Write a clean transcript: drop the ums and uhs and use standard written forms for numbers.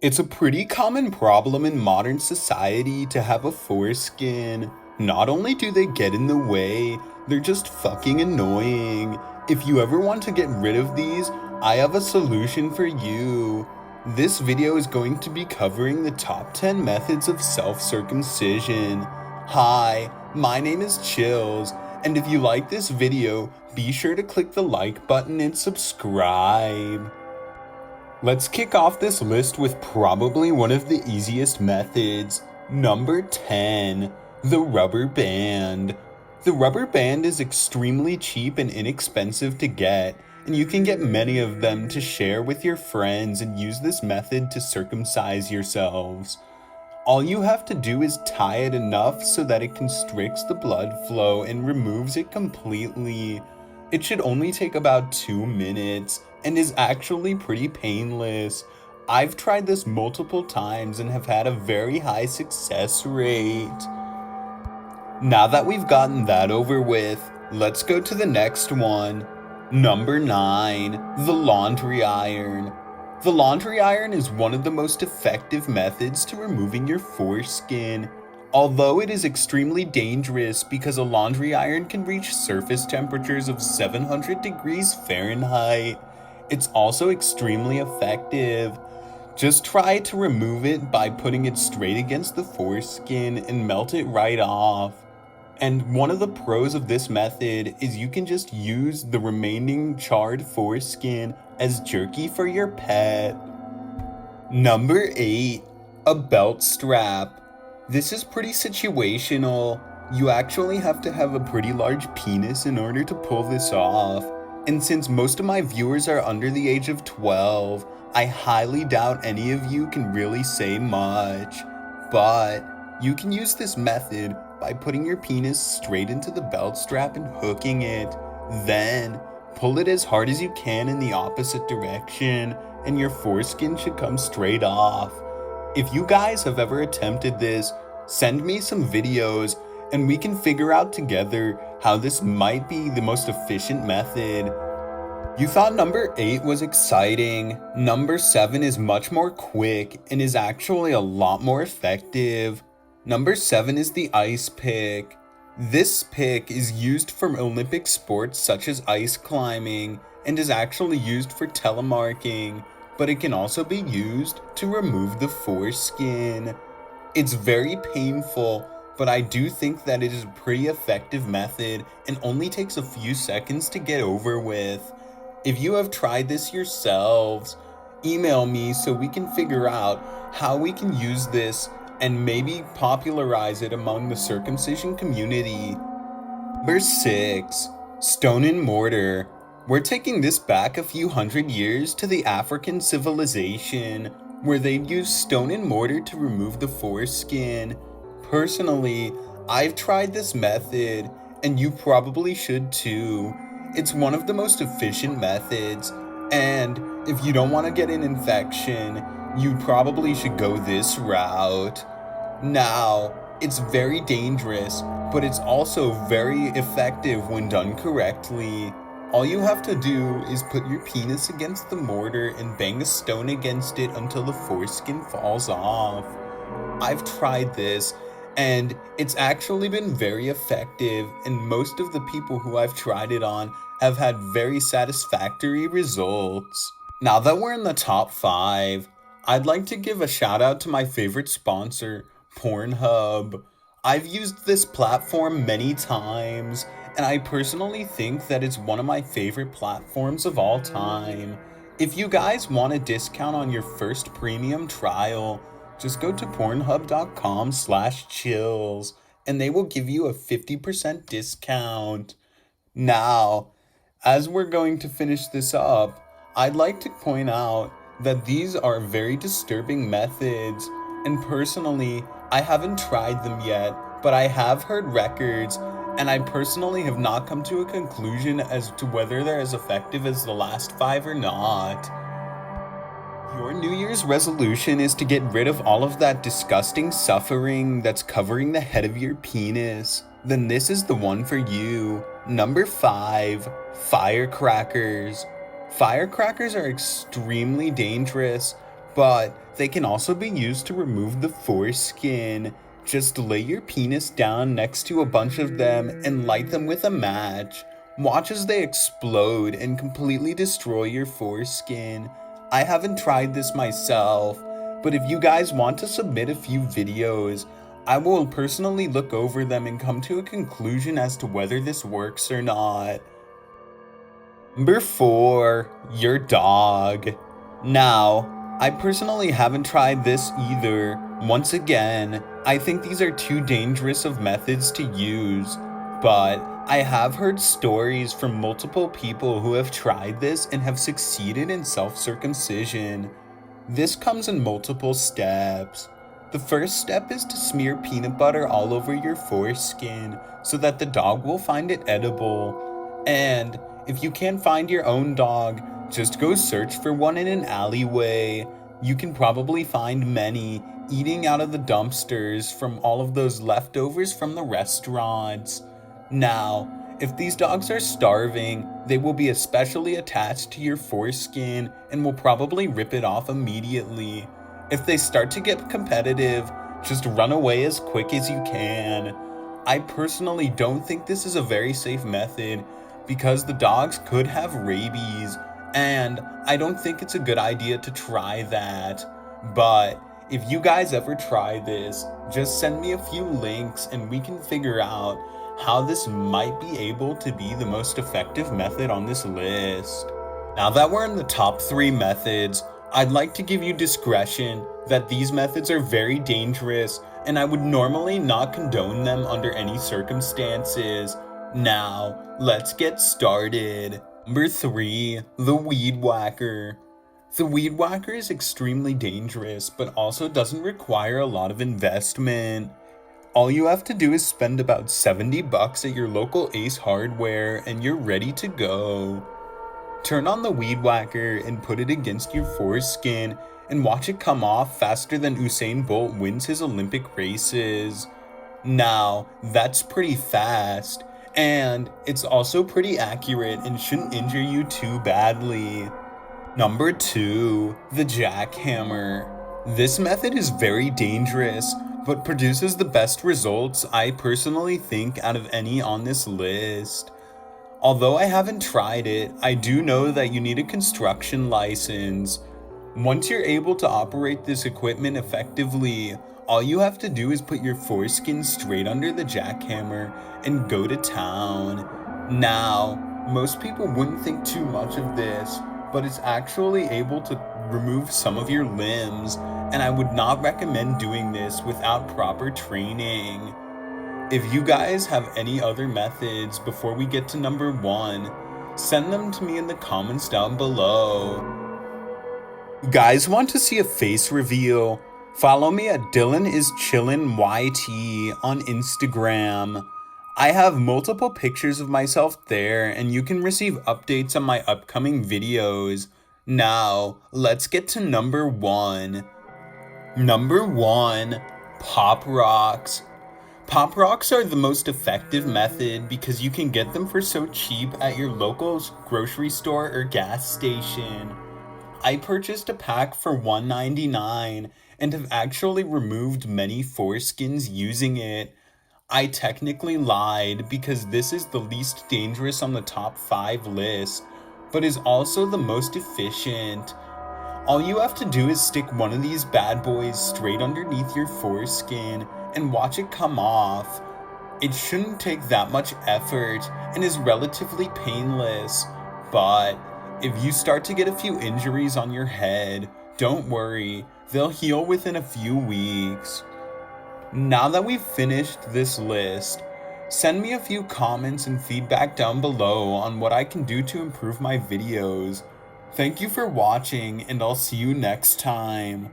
It's a pretty common problem in modern society to have a foreskin. Not only do they get in the way, they're just fucking annoying. If you ever want to get rid of these, I have a solution for you. This video is going to be covering the top 10 methods of self-circumcision. Hi, my name is Chills, and if you like this video, be sure to click the like button and subscribe. Let's kick off this list with probably one of the easiest methods. Number 10, the rubber band. The rubber band is extremely cheap and inexpensive to get, and you can get many of them to share with your friends and use this method to circumcise yourselves. All you have to do is tie it enough so that it constricts the blood flow and removes it completely. It should only take about 2 minutes and is actually pretty painless. I've tried this multiple times and have had a very high success rate. Now that we've gotten that over with, let's go to the next one. Number 9, the laundry iron. The laundry iron is one of the most effective methods to removing your foreskin. Although it is extremely dangerous because a laundry iron can reach surface temperatures of 700 degrees Fahrenheit, it's also extremely effective. Just try to remove it by putting it straight against the foreskin and melt it right off. And one of the pros of this method is you can just use the remaining charred foreskin as jerky for your pet. Number 8, a belt strap. This is pretty situational. You actually have to have a pretty large penis in order to pull this off. And since most of my viewers are under the age of 12, I highly doubt any of you can really say much. But you can use this method by putting your penis straight into the belt strap and hooking it. Then pull it as hard as you can in the opposite direction, and your foreskin should come straight off. If you guys have ever attempted this, send me some videos and we can figure out together how this might be the most efficient method. You thought number 8 was exciting. Number 7 is much more quick and is actually a lot more effective. Number 7 is the ice pick. This pick is used for Olympic sports such as ice climbing and is actually used for telemarking, but it can also be used to remove the foreskin. It's very painful, but I do think that it is a pretty effective method and only takes a few seconds to get over with. If you have tried this yourselves, email me so we can figure out how we can use this and maybe popularize it among the circumcision community. Number 6, stone and mortar. We're taking this back a few hundred years to the African civilization, where they'd use stone and mortar to remove the foreskin. Personally, I've tried this method, and you probably should too. It's one of the most efficient methods, and if you don't want to get an infection, you probably should go this route. Now, it's very dangerous, but it's also very effective when done correctly. All you have to do is put your penis against the mortar and bang a stone against it until the foreskin falls off. I've tried this, and it's actually been very effective, and most of the people who I've tried it on have had very satisfactory results. Now that we're in the top 5, I'd like to give a shout out to my favorite sponsor, Pornhub. I've used this platform many times, and I personally think that it's one of my favorite platforms of all time. If you guys want a discount on your first premium trial, just go to pornhub.com/chills and they will give you a 50% discount. Now, as we're going to finish this up, I'd like to point out that these are very disturbing methods, and personally, I haven't tried them yet, but I have heard records, and I personally have not come to a conclusion as to whether they're as effective as the last 5 or not. Your New Year's resolution is to get rid of all of that disgusting suffering that's covering the head of your penis. Then this is the one for you. Number 5, firecrackers. Firecrackers are extremely dangerous but they can also be used to remove the foreskin. Just lay your penis down next to a bunch of them and light them with a match. Watch as they explode and completely destroy your foreskin. I haven't tried this myself, but if you guys want to submit a few videos, I will personally look over them and come to a conclusion as to whether this works or not. Number 4, your dog. Now, I personally haven't tried this either. Once again, I think these are too dangerous of methods to use, but I have heard stories from multiple people who have tried this and have succeeded in self-circumcision. This comes in multiple steps. The first step is to smear peanut butter all over your foreskin so that the dog will find it edible. And if you can't find your own dog, just go search for one in an alleyway. You can probably find many eating out of the dumpsters from all of those leftovers from the restaurants. Now, if these dogs are starving, they will be especially attached to your foreskin and will probably rip it off immediately. If they start to get competitive, just run away as quick as you can. I personally don't think this is a very safe method because the dogs could have rabies, and I don't think it's a good idea to try that. But if you guys ever try this, just send me a few links and we can figure out how this might be able to be the most effective method on this list. Now that we're in the top 3 methods, I'd like to give you discretion that these methods are very dangerous and I would normally not condone them under any circumstances. Now, let's get started. Number 3, the weed whacker. The weed whacker is extremely dangerous, but also doesn't require a lot of investment. All you have to do is spend about $70 at your local Ace Hardware and you're ready to go. Turn on the weed whacker and put it against your foreskin and watch it come off faster than Usain Bolt wins his Olympic races. Now, that's pretty fast, and it's also pretty accurate and shouldn't injure you too badly. Number 2, the jackhammer. This method is very dangerous, but produces the best results I personally think out of any on this list. Although I haven't tried it, I do know that you need a construction license. Once you're able to operate this equipment effectively, all you have to do is put your foreskin straight under the jackhammer and go to town. Now, most people wouldn't think too much of this, but it's actually able to remove some of your limbs, and I would not recommend doing this without proper training. If you guys have any other methods before we get to number 1, send them to me in the comments down below. Guys want to see a face reveal? Follow me at DylanIsChillinYT on Instagram. I have multiple pictures of myself there and you can receive updates on my upcoming videos. Now, let's get to number 1. Number 1, Pop Rocks. Pop Rocks are the most effective method because you can get them for so cheap at your local grocery store or gas station. I purchased a pack for $1.99 and have actually removed many foreskins using it. I technically lied because this is the least dangerous on the top 5 list, but is also the most efficient. All you have to do is stick one of these bad boys straight underneath your foreskin and watch it come off. It shouldn't take that much effort and is relatively painless, but if you start to get a few injuries on your head, don't worry, they'll heal within a few weeks. Now that we've finished this list, send me a few comments and feedback down below on what I can do to improve my videos. Thank you for watching, and I'll see you next time.